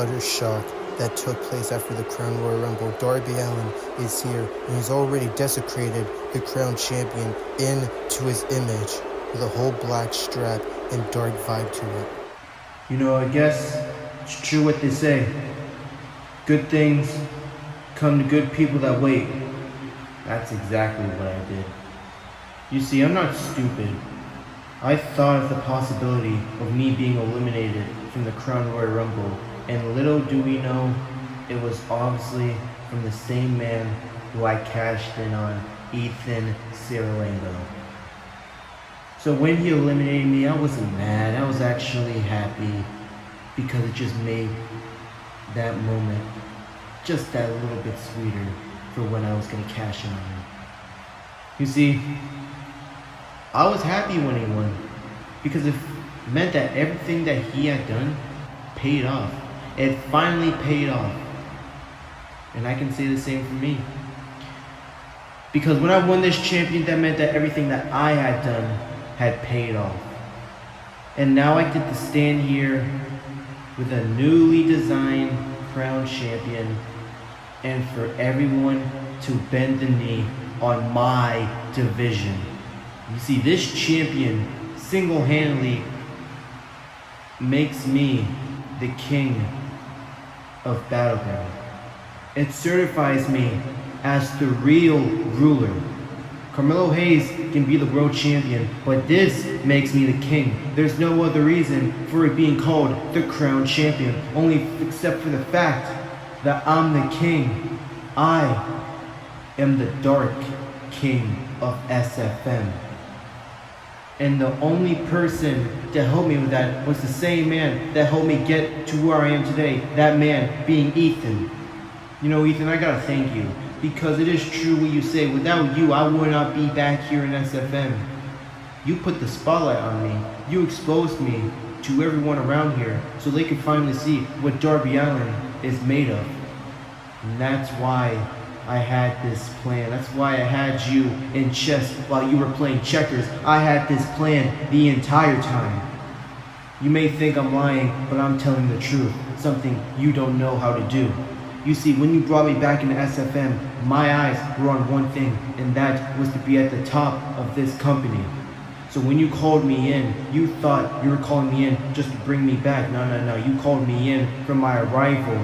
utter shock that took place after the Crown Royal Rumble. Darby Allin is here, and he's already desecrated the Crown Champion into his image with a whole black strap and dark vibe to it. You know, I guess it's true what they say. Good things come to good people that wait. That's exactly what I did. You see, I'm not stupid. I thought of the possibility of me being eliminated from the Crown Royal Rumble, and little do we know, it was obviously from the same man who I cashed in on, Ethan Cirulengo. So when he eliminated me, I wasn't mad. I was actually happy because it just made that moment just that little bit sweeter for when I was going to cash in on him. You see, I was happy when he won because it meant that everything that he had done paid off. It finally paid off. And I can say the same for me. Because when I won this champion, that meant that everything that I had done had paid off. And now I get to stand here with a newly designed crown champion and for everyone to bend the knee on my division. You see, this champion single-handedly makes me the king of Battleground. It certifies me as the real ruler. Carmelo Hayes can be the world champion, but this makes me the king. There's no other reason for it being called the crown champion, only except for the fact that I'm the king. I am the Dark King of SFM. And the only person to help me with that was the same man that helped me get to where I am today. That man being Ethan. You know, Ethan, I gotta thank you. Because it is true what you say. Without you, I would not be back here in SFM. You put the spotlight on me. You exposed me to everyone around here so they could finally see what Darby Allin is made of. And that's why I had this plan. That's why I had you in chess while you were playing checkers. I had this plan the entire time. You may think I'm lying, but I'm telling the truth. Something you don't know how to do. You see, when you brought me back into SFM, my eyes were on one thing, and that was to be at the top of this company. So when you called me in, you thought you were calling me in just to bring me back. No. You called me in for my arrival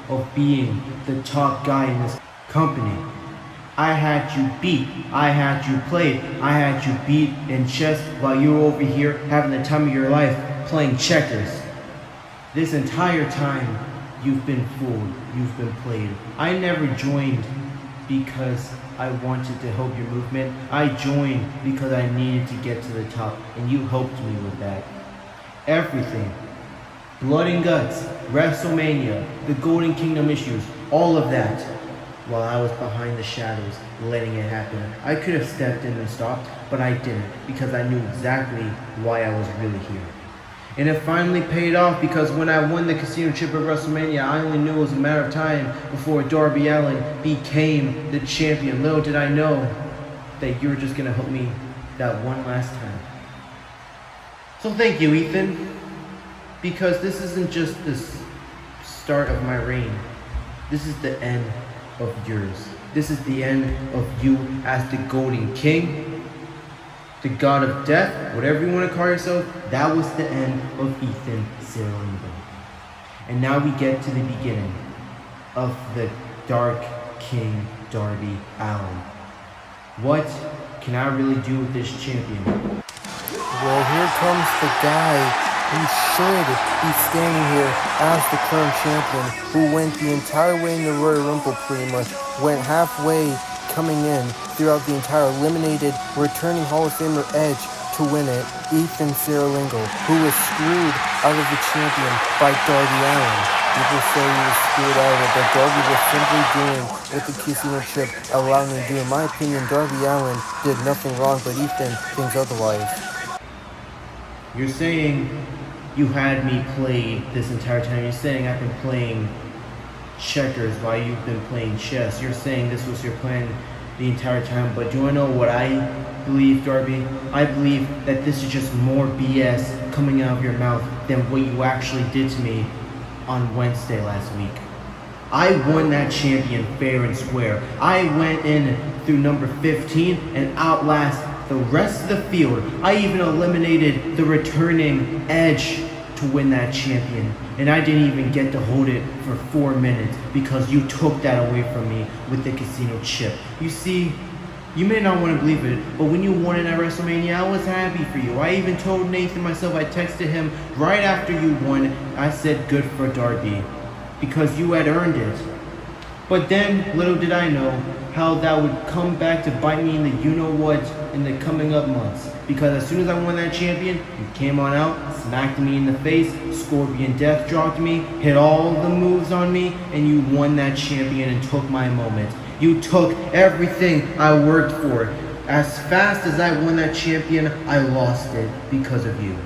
of being the top guy in this company. I had you beat. I had you played. I had you beat in chess while you were over here having the time of your life playing checkers. This entire time, you've been fooled, you've been played. I never joined because I wanted to help your movement. I joined because I needed to get to the top, and you helped me with that. Everything. Blood and Guts, WrestleMania, the Golden Kingdom issues, all of that, while I was behind the shadows, letting it happen. I could have stepped in and stopped, but I didn't, because I knew exactly why I was really here. And it finally paid off because when I won the casino chip at WrestleMania, I only knew it was a matter of time before Darby Allin became the champion. Little did I know that you were just going to help me that one last time. So thank you, Ethan. Because this isn't just the start of my reign. This is the end of yours. This is the end of you as the Golden King. The God of Death, whatever you want to call yourself, that was the end of Ethan Cirulengo. And now we get to the beginning of the Dark King Darby Allin. What can I really do with this champion? Well, here comes the guy who should be standing here as the current champion, who went the entire way in the Royal Rumble pretty much, went halfway coming in throughout the entire eliminated returning Hall of Famer Edge to win it, Ethan Cirulengo, who was screwed out of the champion by Darby Allin. People say he was screwed out of it, but Darby was simply doing with the casino chip allowing him to do. In my opinion, Darby Allin did nothing wrong, but Ethan thinks otherwise. You're saying you had me play this entire time. You're saying I've been playing checkers while you've been playing chess. You're saying this was your plan the entire time, but do you want to know what I believe, Darby? I believe that this is just more BS coming out of your mouth than what you actually did to me on Wednesday last week. I won that champion fair and square. I went in through number 15 and outlasted the rest of the field. I even eliminated the returning Edge to win that champion. And I didn't even get to hold it for 4 minutes because you took that away from me with the casino chip. You see, you may not want to believe it, but when you won it at WrestleMania, I was happy for you. I even told Nathan myself, I texted him right after you won, I said good for Darby, because you had earned it. But then, little did I know how that would come back to bite me in the you-know-what in the coming up months. Because as soon as I won that champion, you came on out, smacked me in the face, Scorpion Death dropped me, hit all the moves on me, and you won that champion and took my moment. You took everything I worked for. As fast as I won that champion, I lost it because of you.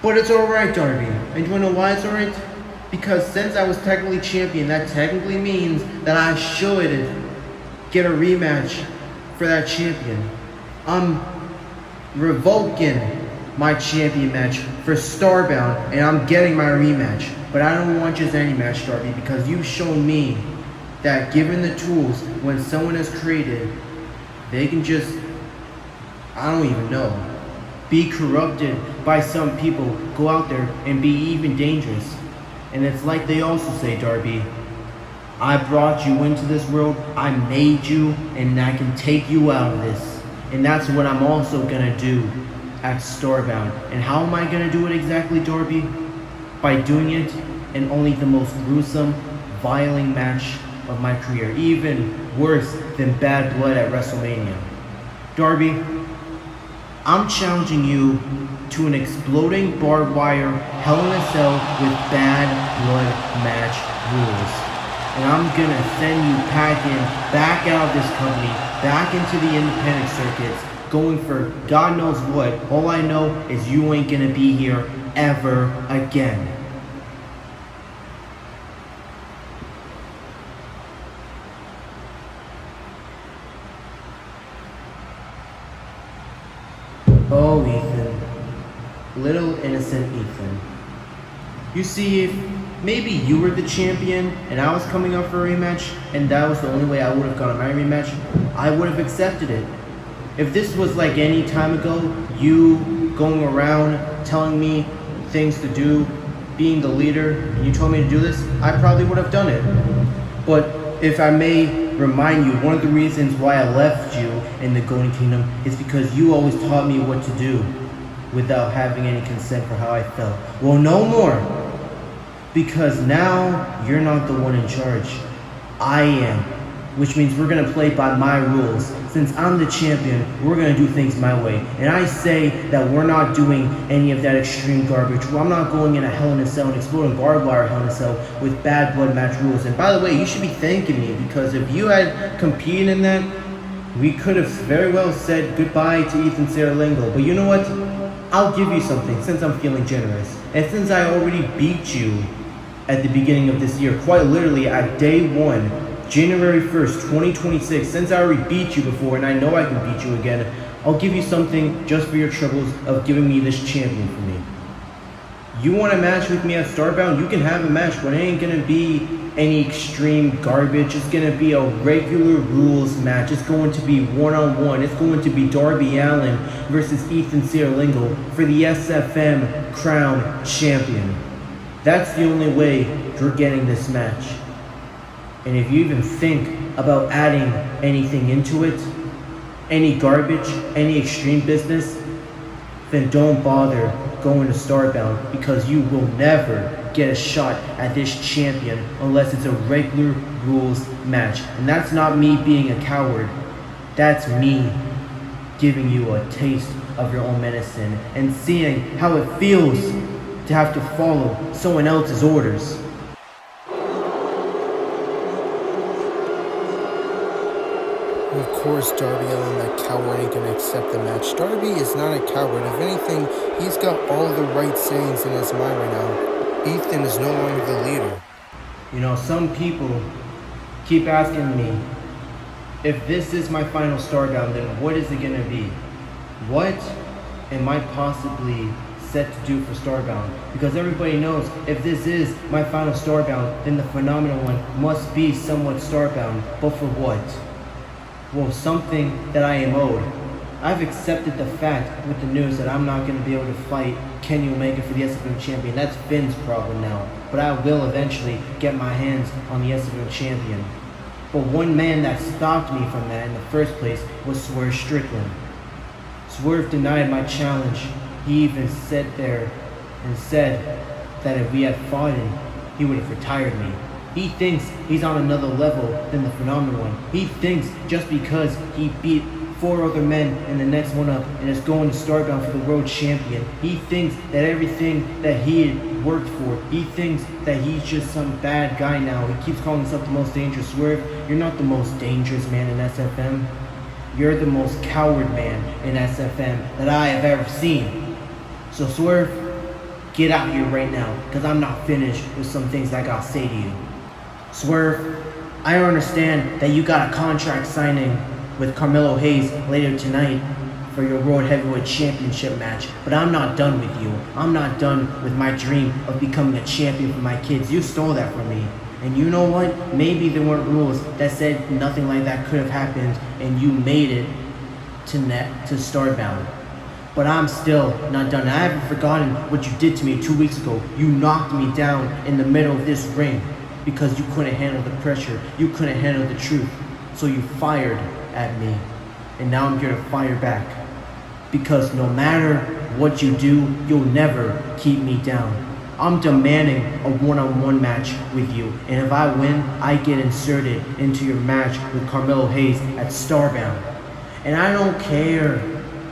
But it's alright, Darby. And do you know why it's alright? Because since I was technically champion, that technically means that I should get a rematch for that champion. I'm revoking my champion match for Starbound, and I'm getting my rematch. But I don't want just any match, Darby, because you've shown me that given the tools, when someone is created, they can just, I don't even know, be corrupted by some people, go out there and be even dangerous. And it's like they also say, Darby, I brought you into this world, I made you, and I can take you out of this. And that's what I'm also gonna do at Starbound. And how am I gonna do it exactly, Darby? By doing it in only the most gruesome, violent match of my career, even worse than Bad Blood at WrestleMania. Darby, I'm challenging you to an exploding barbed wire Hell in a Cell with Bad Blood match rules. And I'm gonna send you packing back out of this company, back into the independent circuits, going for God knows what. All I know is you ain't gonna be here ever again. Oh, Ethan. Little innocent Ethan. You see, if maybe you were the champion and I was coming up for a rematch, and that was the only way I would have gotten my rematch, I would have accepted it. If this was like any time ago, you going around telling me things to do, being the leader, and you told me to do this, I probably would have done it. But if I may remind you, one of the reasons why I left you in the Golden Kingdom is because you always taught me what to do without having any consent for how I felt. Well, no more. Because now you're not the one in charge. I am. Which means we're going to play by my rules. Since I'm the champion, we're going to do things my way. And I say that we're not doing any of that extreme garbage. I'm not going in a Hell in a Cell and exploding barbed wire Hell in a Cell with Bad Blood match rules. And by the way, you should be thanking me, because if you had competed in that, we could have very well said goodbye to Ethan Saralingo. But you know what? I'll give you something since I'm feeling generous. And since I already beat you at the beginning of this year, quite literally at day 1, January 1st, 2026, since I already beat you before and I know I can beat you again, I'll give you something just for your troubles of giving me this champion for me. You want a match with me at Starbound? You can have a match, but it ain't gonna be any extreme garbage. It's gonna be a regular rules match. It's going to be one-on-one. It's going to be Darby Allin versus Ethan Saralingo for the SFM Crown Champion. That's the only way you're getting this match. And if you even think about adding anything into it, any garbage, any extreme business, then don't bother going to Starbound, because you will never get a shot at this champion unless it's a regular rules match. And that's not me being a coward. That's me giving you a taste of your own medicine and seeing how it feels to have to follow someone else's orders. Of course, Darby Allin, that coward, ain't gonna accept the match. Darby is not a coward. If anything, he's got all the right sayings in his mind right now. Ethan is no longer the leader. You know, some people keep asking me, if this is my final Starbound, then what is it gonna be? What am I possibly set to do for Starbound. Because everybody knows if this is my final Starbound, then the phenomenal one must be somewhat Starbound. But for what? Well, something that I am owed. I've accepted the fact with the news that I'm not going to be able to fight Kenny Omega for the SFM champion. That's Finn's problem now. But I will eventually get my hands on the SFM champion. But one man that stopped me from that in the first place was Swerve Strickland. Swerve denied my challenge. He even sat there and said that if we had fought him, he would have retired me. He thinks he's on another level than the phenomenal one. He thinks just because he beat 4 other men in the next one up and is going to Starbound for the world champion, he thinks that everything that he had worked for, he thinks that he's just some bad guy now. He keeps calling himself the most dangerous. Swerve, you're not the most dangerous man in SFM. You're the most coward man in SFM that I have ever seen. So Swerve, get out here right now, because I'm not finished with some things I gotta say to you. Swerve, I understand that you got a contract signing with Carmelo Hayes later tonight for your World Heavyweight Championship match, but I'm not done with you. I'm not done with my dream of becoming a champion for my kids. You stole that from me. And you know what? Maybe there weren't rules that said nothing like that could have happened and you made it to Starbound. But I'm still not done. I haven't forgotten what you did to me 2 weeks ago. You knocked me down in the middle of this ring because you couldn't handle the pressure. You couldn't handle the truth. So you fired at me. And now I'm here to fire back. Because no matter what you do, you'll never keep me down. I'm demanding a one-on-one match with you. And if I win, I get inserted into your match with Carmelo Hayes at Starbound. And I don't care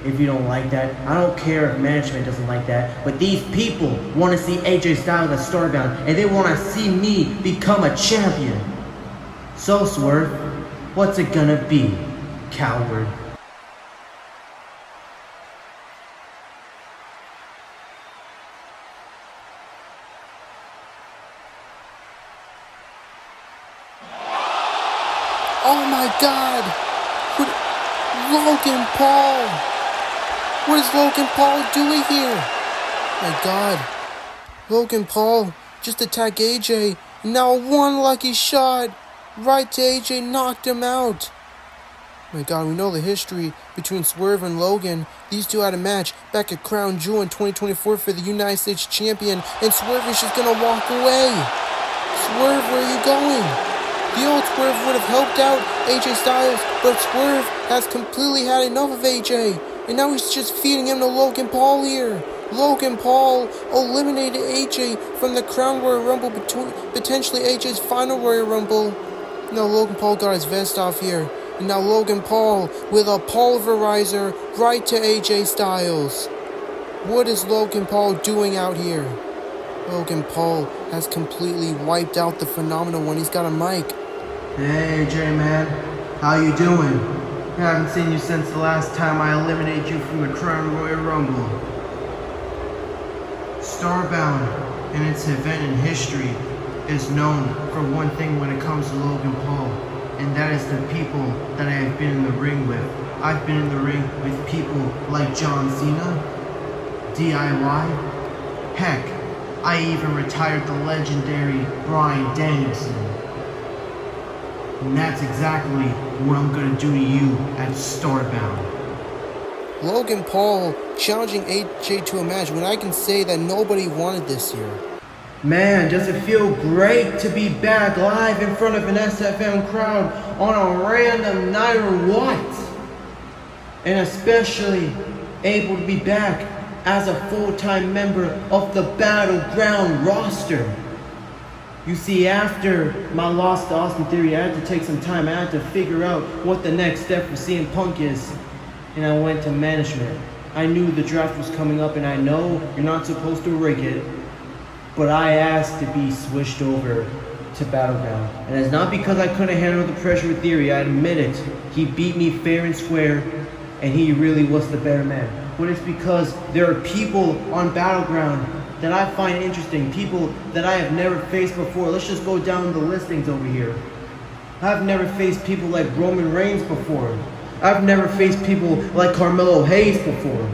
if you don't like that. I don't care if management doesn't like that. But these people want to see AJ Styles at Starbound. And they want to see me become a champion. So Swerve, what's it gonna be, coward? Oh my God! Logan Paul! What is Logan Paul doing here? My God. Logan Paul just attacked AJ. And now one lucky shot right to AJ knocked him out. My God, we know the history between Swerve and Logan. These two had a match back at Crown Jewel in 2024 for the United States Champion. And Swerve is just gonna walk away. Swerve, where are you going? The old Swerve would have helped out AJ Styles, but Swerve has completely had enough of AJ. And now he's just feeding him to Logan Paul here. Logan Paul eliminated AJ from the Crown Royal Rumble, potentially AJ's final Royal Rumble. Now Logan Paul got his vest off here. And now Logan Paul with a pulverizer right to AJ Styles. What is Logan Paul doing out here? Logan Paul has completely wiped out the phenomenal one. He's got a mic. Hey AJ, man, how you doing? I haven't seen you since the last time I eliminated you from the Crown Royal Rumble. Starbound, in its event in history, is known for one thing when it comes to Logan Paul, and that is the people that I have been in the ring with. I've been in the ring with people like John Cena, DIY, heck, I even retired the legendary Bryan Danielson. And that's exactly what I'm gonna do to you at Starbound. Logan Paul challenging AJ to a match when I can say that nobody wanted this here. Man, does it feel great to be back live in front of an SFM crowd on a random night or what? And especially able to be back as a full-time member of the Battleground roster. You see, after my loss to Austin Theory, I had to take some time. I had to figure out what the next step for CM Punk is. And I went to management. I knew the draft was coming up, and I know you're not supposed to rig it, but I asked to be switched over to Battleground. And it's not because I couldn't handle the pressure with Theory. I admit it. He beat me fair and square, and he really was the better man. But it's because there are people on Battleground that I find interesting, people that I have never faced before. Let's just go down the listings over here. I've never faced people like Roman Reigns before. I've never faced people like Carmelo Hayes before.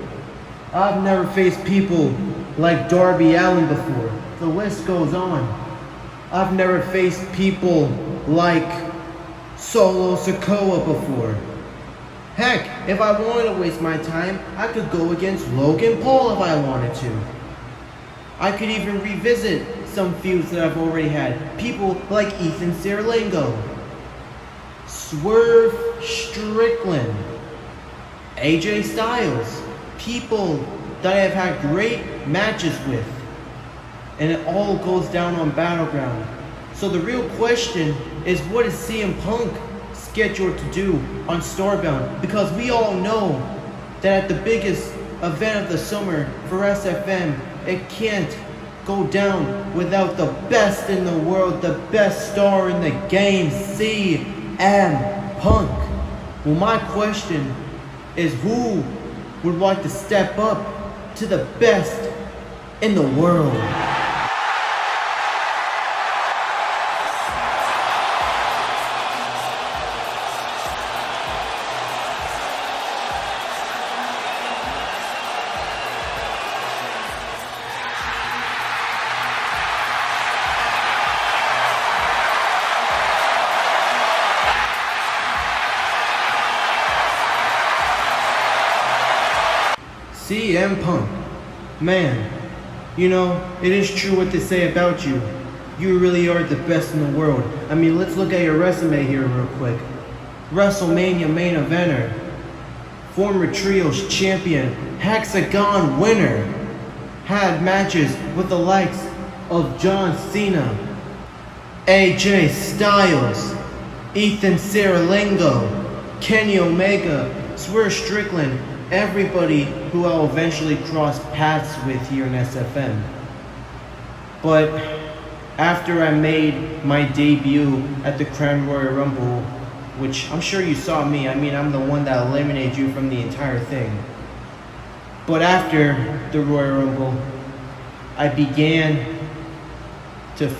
I've never faced people like Darby Allin before. The list goes on. I've never faced people like Solo Sikoa before. Heck, if I wanted to waste my time, I could go against Logan Paul if I wanted to. I could even revisit some feuds that I've already had. People like Ethan Sierlingo, Swerve Strickland, AJ Styles. People that I have had great matches with. And it all goes down on Battleground. So the real question is, what is CM Punk scheduled to do on Starbound? Because we all know that at the biggest event of the summer for SFM, it can't go down without the best in the world, the best star in the game, CM Punk. Well, my question is, who would like to step up to the best in the world? CM Punk. Man, you know, it is true what they say about you. You really are the best in the world. I mean, let's look at your resume here real quick. WrestleMania main eventer, former trios champion, hexagon winner, had matches with the likes of John Cena, AJ Styles, Ethan Sierlingo, Kenny Omega, Swerve Strickland, everybody who I'll eventually cross paths with here in SFM. But after I made my debut at the Crown Royal Rumble, which I'm sure you saw me, I mean, I'm the one that eliminated you from the entire thing. But after the Royal Rumble, I began to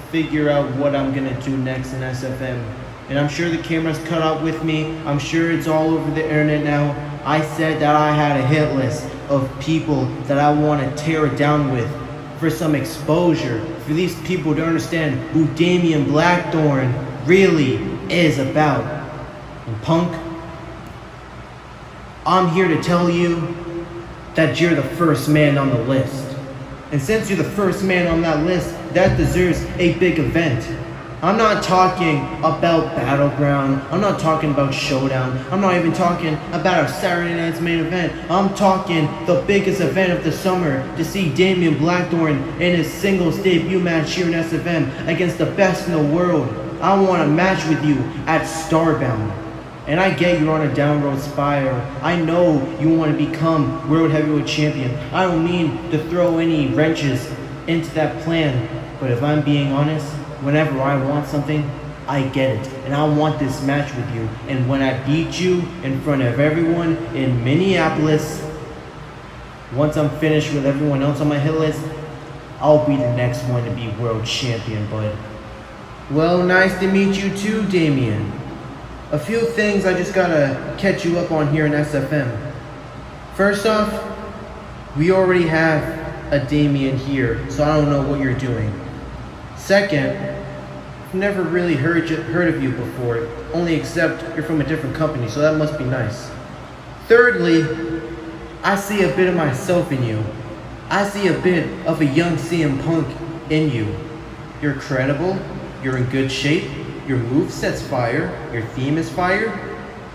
figure out what I'm gonna do next in SFM. And I'm sure the camera's cut out with me. I'm sure it's all over the internet now. I said that I had a hit list of people that I want to tear it down with for some exposure, for these people to understand who Damian Blackthorne really is about. And Punk, I'm here to tell you that you're the first man on the list. And since you're the first man on that list, that deserves a big event. I'm not talking about Battleground. I'm not talking about Showdown. I'm not even talking about our Saturday night's main event. I'm talking the biggest event of the summer, to see Damian Blackthorne in his singles debut match here in SFM against the best in the world. I want a match with you at Starbound. And I get you're on a downward spiral. I know you want to become World Heavyweight Champion. I don't mean to throw any wrenches into that plan. But if I'm being honest, whenever I want something, I get it. And I want this match with you. And when I beat you in front of everyone in Minneapolis, once I'm finished with everyone else on my hit list, I'll be the next one to be world champion, bud. Well, nice to meet you too, Damien. A few things I just gotta catch you up on here in SFM. First off, we already have a Damien here, so I don't know what you're doing. Second, I've never really heard of you before, only except you're from a different company, so that must be nice. Thirdly, I see a bit of myself in you. I see a bit of a young CM Punk in you. You're credible, you're in good shape, your moveset's fire, your theme is fire.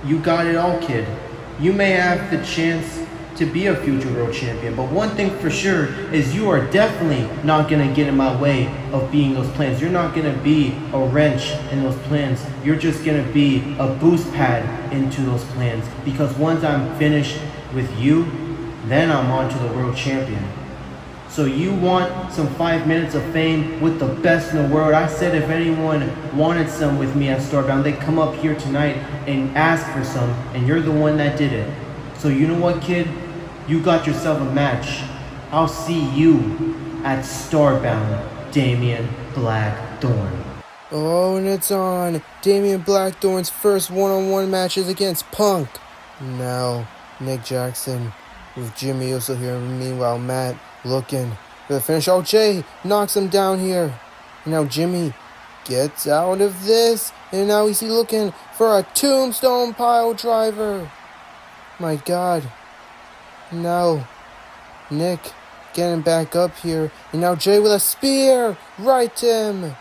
You got it all, kid. You may have the chance to be a future world champion, but one thing for sure is you are definitely not gonna get in my way of being those plans. You're not gonna be a wrench in those plans. You're just gonna be a boost pad into those plans, because once I'm finished with you, then I'm on to the world champion. So you want some 5 minutes of fame with the best in the world? I said if anyone wanted some with me at Starbound, they'd come up here tonight and ask for some, and you're the one that did it. So you know what, kid? You got yourself a match. I'll see you at Starbound, Damian Blackthorne. Oh, and it's on. Damian Blackthorne's first one-on-one matches against Punk. Now, Nick Jackson, with Jimmy Uso here. Meanwhile, Matt looking for the finish. Oh, Jay knocks him down here. And now Jimmy gets out of this. And now he's looking for a tombstone pile driver. My God. Now Nick getting back up here. And now Jay with a spear. Right to him.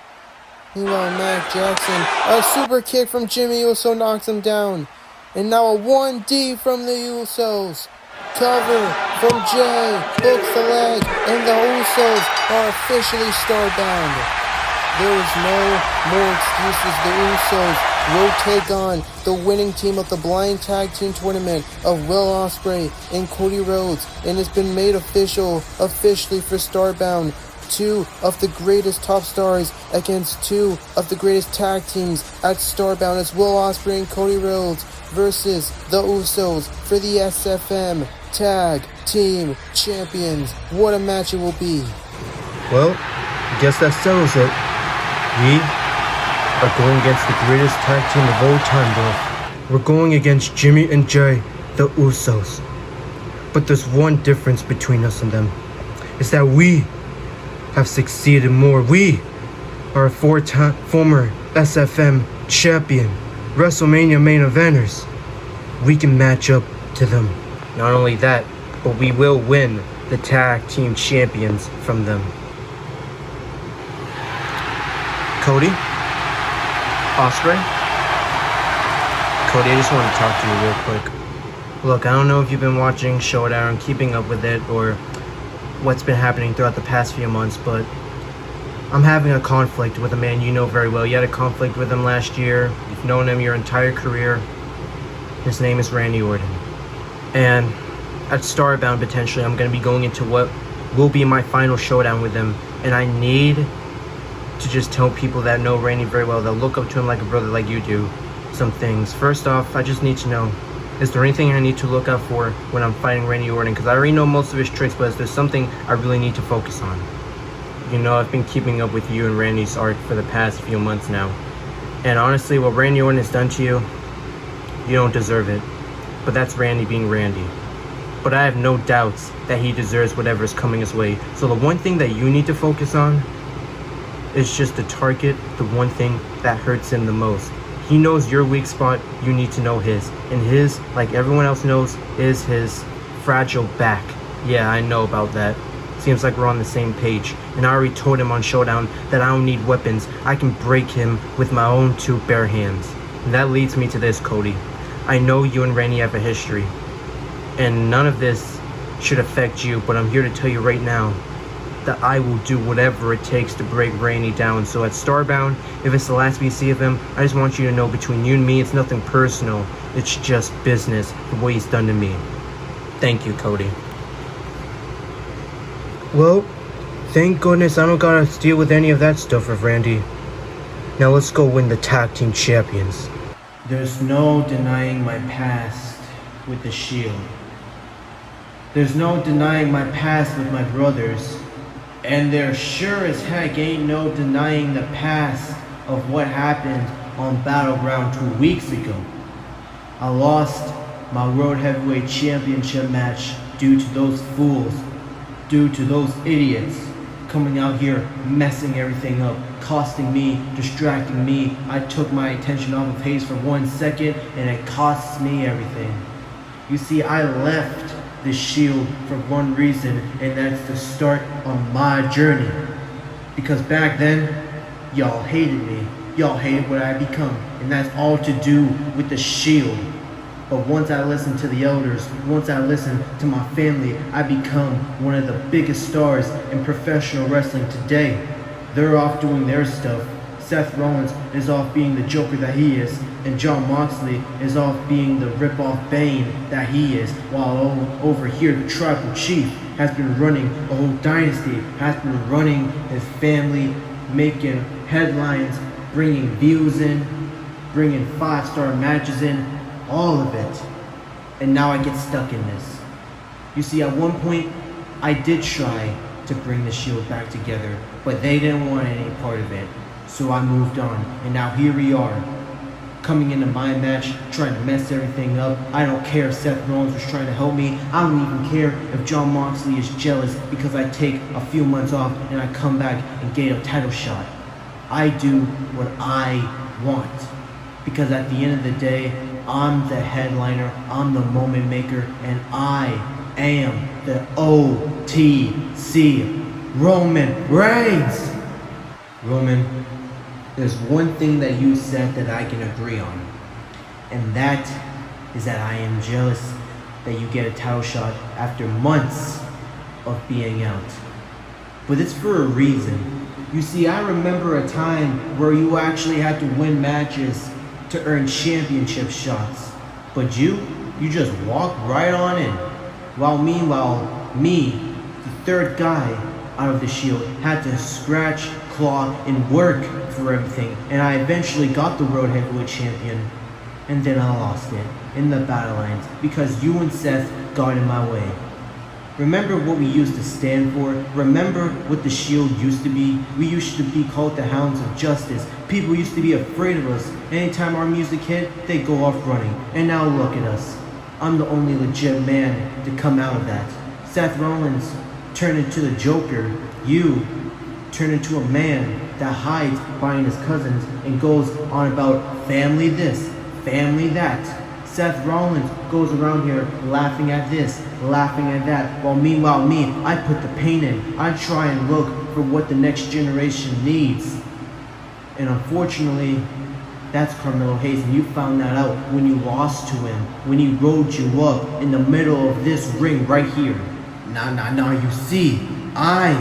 Meanwhile, Matt Jackson, a super kick from Jimmy Uso knocks him down. And now a 1D from the Usos. Cover from Jay, hooks the leg, and the Usos are officially starbound. There is no more excuses. The Usos will take on the winning team of the Blind Tag Team Tournament of Will Ospreay and Cody Rhodes, and it's been made officially for Starbound. Two of the greatest top stars against two of the greatest tag teams at Starbound as Will Ospreay and Cody Rhodes versus the Usos for the SFM Tag Team Champions. What a match it will be. Well, I guess that settles it. We are going against the greatest tag team of all time, bro. We're going against Jimmy and Jay, the Usos. But there's one difference between us and them. It's that we have succeeded more. We are former SFM champion, WrestleMania main eventers. We can match up to them. Not only that, but we will win the tag team champions from them. Cody? Ospreay? Cody, I just want to talk to you real quick. Look, I don't know if you've been watching Showdown, keeping up with it, or what's been happening throughout the past few months, but I'm having a conflict with a man you know very well. You had a conflict with him last year. You've known him your entire career. His name is Randy Orton. And at Starbound, potentially, I'm going to be going into what will be my final showdown with him. And I need to just tell people that know Randy very well, that look up to him like a brother like you do, some things. First off, I just need to know, is there anything I need to look out for when I'm fighting Randy Orton? Because I already know most of his tricks, but is there something I really need to focus on? You know, I've been keeping up with you and Randy's arc for the past few months now. And honestly, what Randy Orton has done to you, you don't deserve it. But that's Randy being Randy. But I have no doubts that he deserves whatever is coming his way. So the one thing that you need to focus on is just to target the one thing that hurts him the most. He knows your weak spot, you need to know his. And his, like everyone else knows, is his fragile back. Yeah, I know about that. Seems like we're on the same page. And I already told him on Showdown that I don't need weapons. I can break him with my own two bare hands. And that leads me to this, Cody. I know you and Randy have a history. And none of this should affect you, but I'm here to tell you right now that I will do whatever it takes to break Randy down. So at Starbound, if it's the last we see of him, I just want you to know, between you and me, it's nothing personal. It's just business, the way he's done to me. Thank you, Cody. Well, thank goodness I don't gotta deal with any of that stuff with Randy. Now let's go win the tag team champions. There's no denying my past with the Shield. There's no denying my past with my brothers. And there sure as heck ain't no denying the past of what happened on Battleground 2 weeks ago. I lost my World Heavyweight Championship match due to those fools, due to those idiots coming out here messing everything up, costing me, distracting me. I took my attention off of Hayes for 1 second and it costs me everything. You see, I left the Shield for one reason, and that's to start on my journey. Because back then, y'all hated me. Y'all hated what I had become, and that's all to do with the Shield. But once I listened to the elders, once I listened to my family, I become one of the biggest stars in professional wrestling today. They're off doing their stuff. Seth Rollins is off being the Joker that he is, and Jon Moxley is off being the rip-off Bane that he is, while over here the Tribal Chief has been running a whole dynasty, has been running his family, making headlines, bringing views in, bringing 5-star matches in, all of it. And now I get stuck in this. You see, at one point, I did try to bring the Shield back together, but they didn't want any part of it. So I moved on, and now here we are. coming into my match, trying to mess everything up. I don't care if Seth Rollins was trying to help me. I don't even care if Jon Moxley is jealous because I take a few months off and I come back and get a title shot. I do what I want. Because at the end of the day, I'm the headliner, I'm the moment maker, and I am the OTC Roman Reigns. Roman, there's one thing that you said that I can agree on, and that is that I am jealous that you get a title shot after months of being out. But it's for a reason. You see, I remember a time where you actually had to win matches to earn championship shots. But you just walked right on in. While meanwhile, me, the third guy out of the Shield, had to scratch, claw, and work for everything. And I eventually got the World Heavyweight Champion. And then I lost it in the battle lines because you and Seth got in my way. Remember what we used to stand for? Remember what the Shield used to be? We used to be called the Hounds of Justice. People used to be afraid of us. Anytime our music hit, they'd go off running. And now look at us. I'm the only legit man to come out of that. Seth Rollins turned into the Joker. You turned into a man that hides behind his cousins and goes on about family this, family that. Seth Rollins goes around here laughing at this, laughing at that, while meanwhile me, I put the pain in. I try and look for what the next generation needs. And unfortunately, that's Carmelo Hayes, and you found that out when you lost to him, when he rode you up in the middle of this ring right here. Nah, you see, I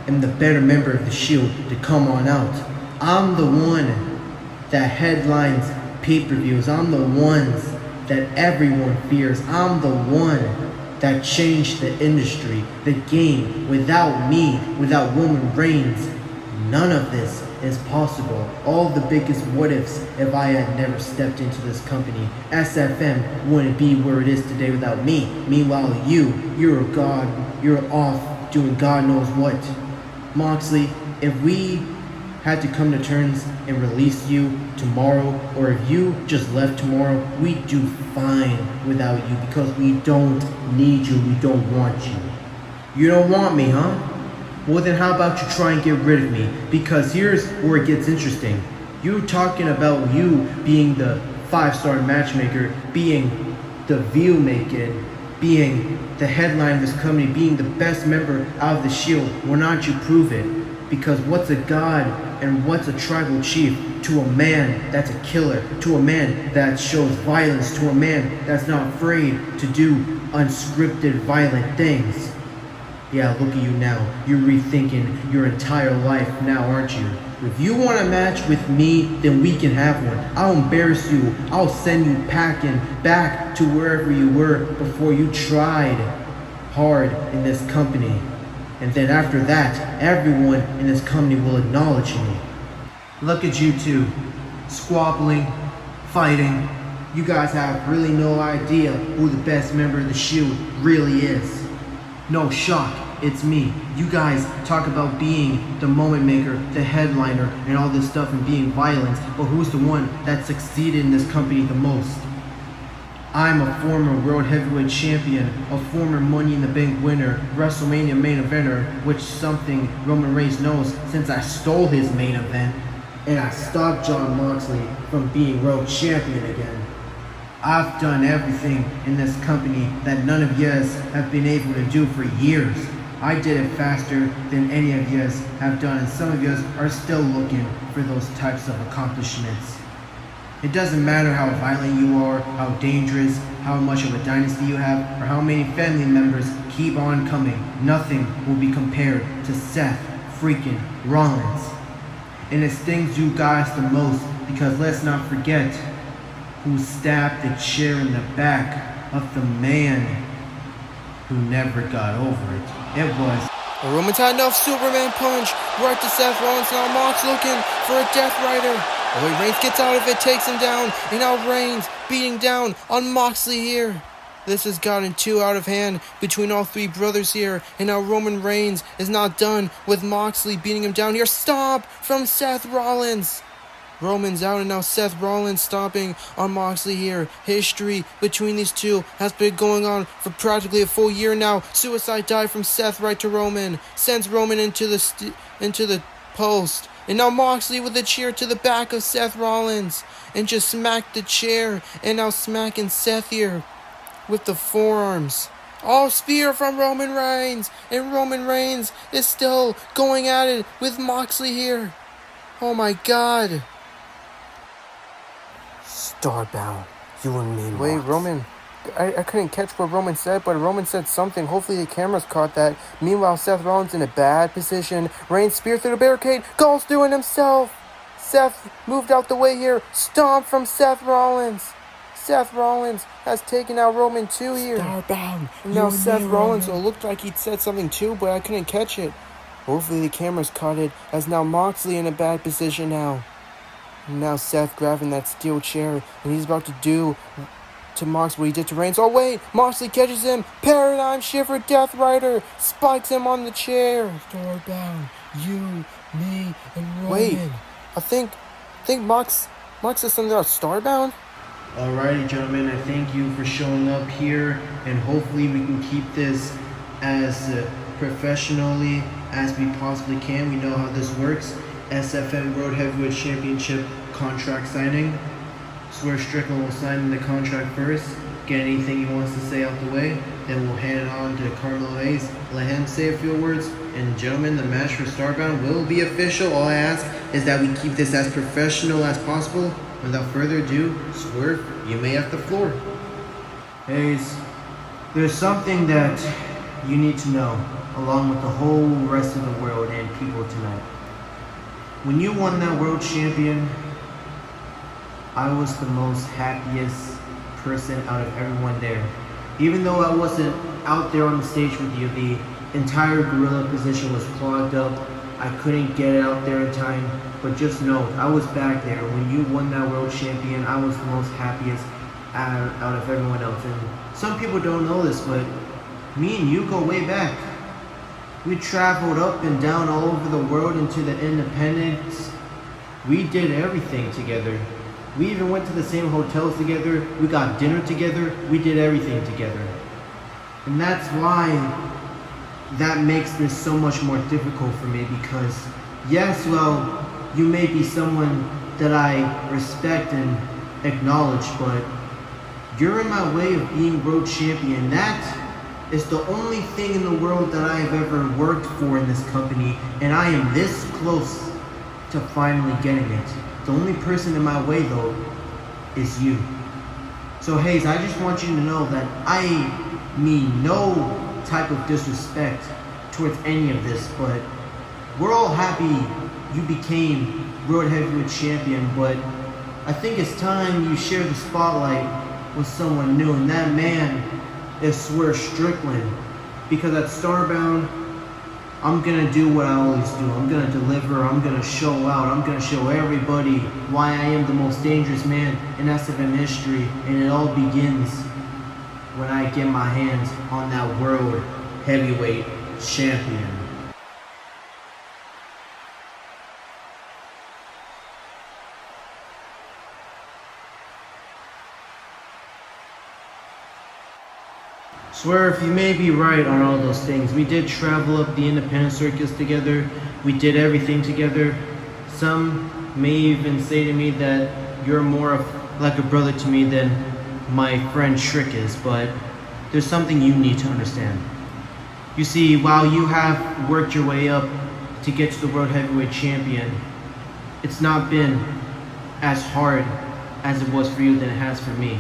am the better member of the Shield to come on out. I'm the one that headlines pay-per-views. I'm the ones that everyone fears. I'm the one that changed the industry, the game. Without me, without Roman Reigns, none of this is possible. All the biggest what ifs if I had never stepped into this company. SFM wouldn't be where it is today without me. Meanwhile, you're a god. You're off doing God knows what. Moxley, if we had to come to terms and release you tomorrow, or if you just left tomorrow, we'd do fine without you because we don't need you, we don't want you. You don't want me, huh? Well then how about you try and get rid of me? Because here's where it gets interesting. You're talking about you being the 5-star matchmaker, being the view maker, being the headline of this company, being the best member out of the Shield. Why not you prove it? Because what's a god and what's a tribal chief to a man that's a killer, to a man that shows violence, to a man that's not afraid to do unscripted violent things? Yeah, look at you now. You're rethinking your entire life now, aren't you? If you want a match with me, then we can have one. I'll embarrass you. I'll send you packing back to wherever you were before you tried hard in this company. And then after that, everyone in this company will acknowledge me. Look at you two, squabbling, fighting. You guys have really no idea who the best member of the Shield really is. No shock, it's me. You guys talk about being the moment maker, the headliner, and all this stuff and being violent, but who's the one that succeeded in this company the most? I'm a former World Heavyweight Champion, a former Money in the Bank winner, WrestleMania main eventer, which is something Roman Reigns knows since I stole his main event, and I stopped Jon Moxley from being World Champion again. I've done everything in this company that none of yous have been able to do for years. I did it faster than any of yous have done, and some of yous are still looking for those types of accomplishments. It doesn't matter how violent you are, how dangerous, how much of a dynasty you have, or how many family members keep on coming. Nothing will be compared to Seth freaking Rollins. And it stings you guys the most because let's not forget who stabbed the chair in the back of the man who never got over it. It was Roman's had enough Superman punch right to Seth Rollins. Now Mox looking for a Death Rider. Oh wait, Reigns gets out of it, takes him down, and now Reigns beating down on Moxley here. This has gotten too out of hand between all three brothers here, and now Roman Reigns is not done with Moxley beating him down here. Stomp from Seth Rollins. Roman's out, and now Seth Rollins stomping on Moxley here. History between these two has been going on for practically a full year now. Suicide dive from Seth right to Roman. Sends Roman into the post. And now Moxley with a chair to the back of Seth Rollins. And just smacked the chair. And now smacking Seth here with the forearms. Oh, spear from Roman Reigns. And Roman Reigns is still going at it with Moxley here. Oh my god. Starbound, you and me. Wait, Roman. I couldn't catch what Roman said, but Roman said something. Hopefully the cameras caught that. Meanwhile, Seth Rollins in a bad position. Reigns spear through the barricade. Goes through it himself. Seth moved out the way here. Stomp from Seth Rollins. Seth Rollins has taken out Roman too here. Starbound. Now Seth Rollins, it looked like he'd said something too, but I couldn't catch it. Hopefully the cameras caught it, as now Moxley in a bad position now. And now Seth grabbing that steel chair, and he's about to do to Mox what he did to Reigns. Oh wait, Moxley catches him. Paradigm shift for Death Rider. Spikes him on the chair. Starbound, you, me, and Roman. Wait, I think Mox said something about Starbound? Alrighty, gentlemen, I thank you for showing up here, and hopefully we can keep this as professionally as we possibly can. We know how this works. SFM World Heavyweight Championship contract signing. Swerve Strickland will sign the contract first, get anything he wants to say out the way, then we'll hand it on to Carmelo Hayes, let him say a few words, and gentlemen, the match for Starbound will be official. All I ask is that we keep this as professional as possible. Without further ado, Swerve, you may have the floor. Hayes, there's something that you need to know, along with the whole rest of the world and people tonight. When you won that world champion, I was the most happiest person out of everyone there. Even though I wasn't out there on the stage with you, the entire gorilla position was clogged up. I couldn't get it out there in time, but just know, I was back there. When you won that world champion, I was the most happiest out of everyone else. And some people don't know this, but me and you go way back. We traveled up and down all over the world into the independents. We did everything together. We even went to the same hotels together. We got dinner together. We did everything together. And that's why that makes this so much more difficult for me, because yes, well, you may be someone that I respect and acknowledge, but you're in my way of being world champion. That is the only thing in the world that I have ever worked for in this company, and I am this close to finally getting it. The only person in my way, though, is you. So Hayes, I just want you to know that I mean no type of disrespect towards any of this, but we're all happy you became World Heavyweight Champion, but I think it's time you share the spotlight with someone new, and that man is Swerve Strickland. Because at Starbound, I'm gonna do what I always do. I'm gonna deliver, I'm gonna show out, I'm gonna show everybody why I am the most dangerous man in SFM history, and it all begins when I get my hands on that World Heavyweight Champion. Swerve, you may be right on all those things. We did travel up the independent circus together. We did everything together. Some may even say to me that you're more of like a brother to me than my friend Trick is, but there's something you need to understand. You see, while you have worked your way up to get to the World Heavyweight Champion, it's not been as hard as it was for you than it has for me.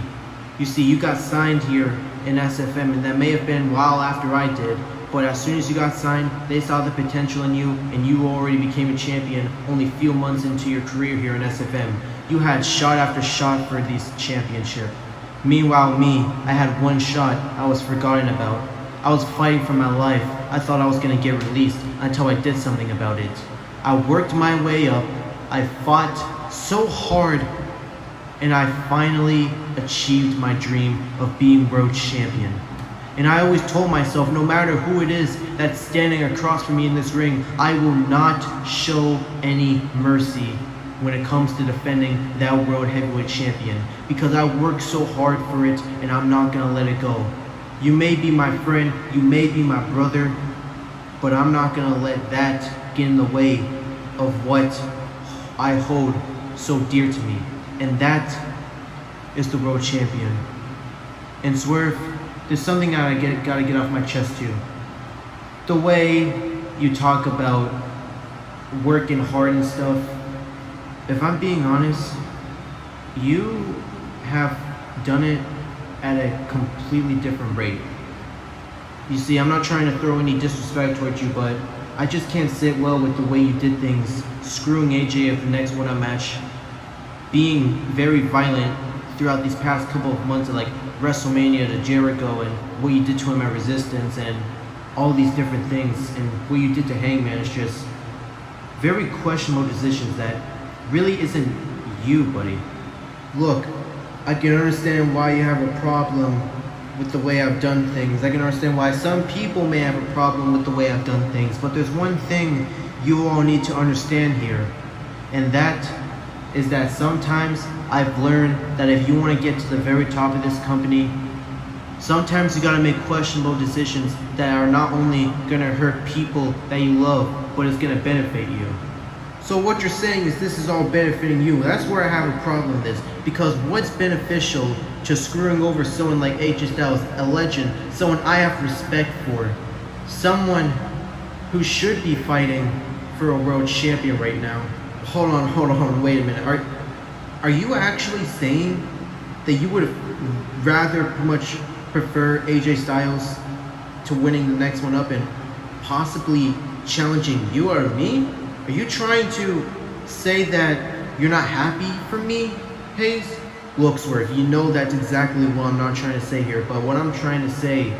You see, you got signed here in SFM, and that may have been a while after I did, but as soon as you got signed, they saw the potential in you, and you already became a champion only a few months into your career here in SFM. You had shot after shot for this championship. Meanwhile, me, I had one shot I was forgotten about. I was fighting for my life. I thought I was gonna get released until I did something about it. I worked my way up. I fought so hard, and I finally achieved my dream of being world champion. And I always told myself, no matter who it is that's standing across from me in this ring, I will not show any mercy. when it comes to defending that World Heavyweight Champion, because I worked so hard for it and I'm not gonna let it go. You may be my friend, you may be my brother, but I'm not gonna let that get in the way of what I hold so dear to me, and that is the World Champion. And Swerve, there's something I gotta get off my chest too. The way you talk about working hard and stuff, if I'm being honest, you have done it at a completely different rate. You see, I'm not trying to throw any disrespect towards you, but I just can't sit well with the way you did things, screwing AJ at the next one-on match, being very violent throughout these past couple of months, like WrestleMania to Jericho, and what you did to him at Resistance, and all these different things, and what you did to Hangman is just very questionable decisions that really isn't you, buddy. Look, I can understand why you have a problem with the way I've done things. I can understand why some people may have a problem with the way I've done things, but there's one thing you all need to understand here, and that is that sometimes I've learned that if you want to get to the very top of this company, sometimes you gotta make questionable decisions that are not only gonna hurt people that you love, but it's gonna benefit you. So what you're saying is this is all benefiting you. That's where I have a problem with this, because what's beneficial to screwing over someone like AJ Styles, a legend, someone I have respect for, someone who should be fighting for a world champion right now? Hold on, wait a minute. Are you actually saying that you would rather much prefer AJ Styles to winning the next one up and possibly challenging you or me? Are you trying to say that you're not happy for me, Hayes? Look, Swerve, you know that's exactly what I'm not trying to say here, but what I'm trying to say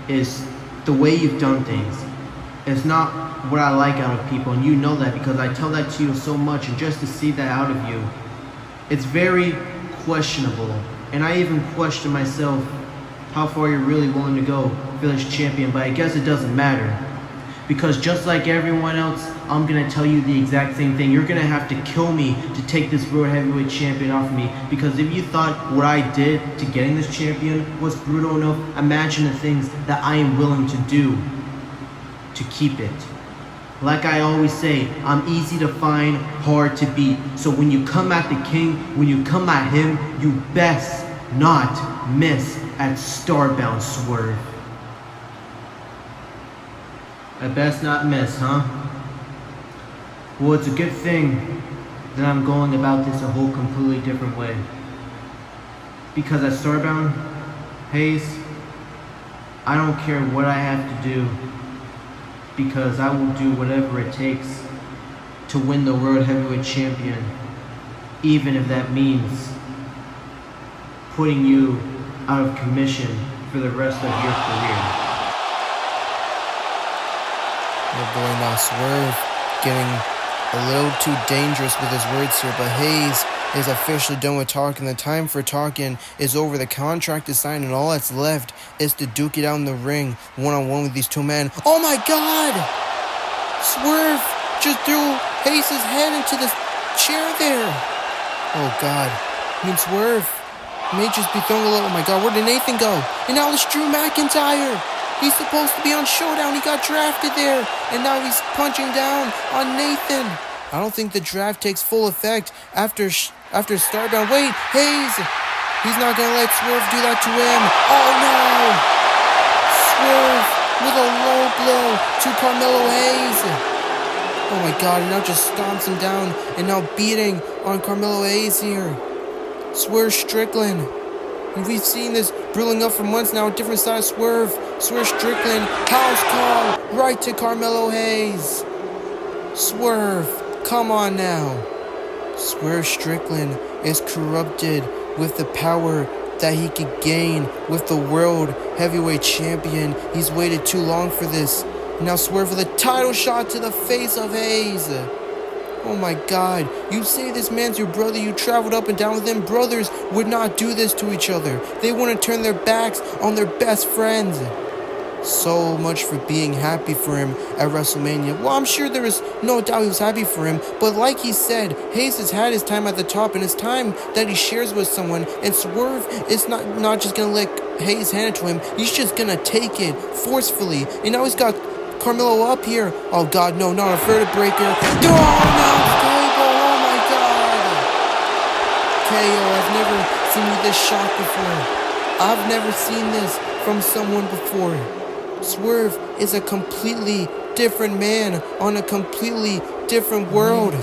is the way you've done things. It's not what I like out of people, and you know that because I tell that to you so much, and just to see that out of you, it's very questionable. And I even question myself how far you're really willing to go for this champion, but I guess it doesn't matter. Because just like everyone else, I'm gonna tell you the exact same thing. You're gonna have to kill me to take this World Heavyweight Champion off of me. Because if you thought what I did to getting this champion was brutal enough, imagine the things that I am willing to do to keep it. Like I always say, I'm easy to find, hard to beat. So when you come at the king, when you come at him, you best not miss at Starbound, Swerve. I best not miss, huh? Well, it's a good thing that I'm going about this a whole completely different way. Because at Starbound, Hayes, I don't care what I have to do, because I will do whatever it takes to win the World Heavyweight Champion, even if that means putting you out of commission for the rest of your career. Oh boy, now Swerve getting a little too dangerous with his words here, but Hayes is officially done with talking. The time for talking is over. The contract is signed, and all that's left is to duke it out in the ring, one-on-one with these two men. Oh my God! Swerve just threw Hayes' head into the chair there. Oh God. I mean, Swerve may just be throwing a little, oh my God, where did Nathan go? And now it's Drew McIntyre. He's supposed to be on Showdown. He got drafted there, and now he's punching down on Nathan. I don't think the draft takes full effect after Starbound. Wait, Hayes! He's not going to let Swerve do that to him. Oh, no! Swerve with a low blow to Carmelo Hayes. Oh, my God. He now just stomps him down and now beating on Carmelo Hayes here. Swerve Strickland. And we've seen this brewing up for months now. Different side of Swerve. Swerve Strickland. House call right to Carmelo Hayes. Swerve. Come on now. Swerve Strickland is corrupted with the power that he could gain with the World Heavyweight Champion. He's waited too long for this. Now Swerve with a title shot to the face of Hayes. Oh my God. You say this man's your brother. You traveled up and down with him. Brothers would not do this to each other. They want to turn their backs on their best friends. so much for being happy for him at WrestleMania. Well, I'm sure there is no doubt he was happy for him, but like he said, Hayes has had his time at the top, and it's time that he shares with someone, and Swerve is not just gonna let Hayes hand it to him, he's just gonna take it forcefully. And now he's got Carmelo up here. Oh god, no, not a vertebrae breaker. Oh, no, table, oh my god. KO, I've never seen you this shocked before. I've never seen this from someone before. Swerve is a completely different man on a completely different world. I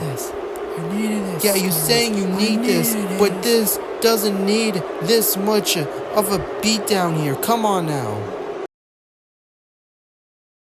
needed this. Yeah, you're saying you need this, but this doesn't need this much of a beatdown here. Come on now.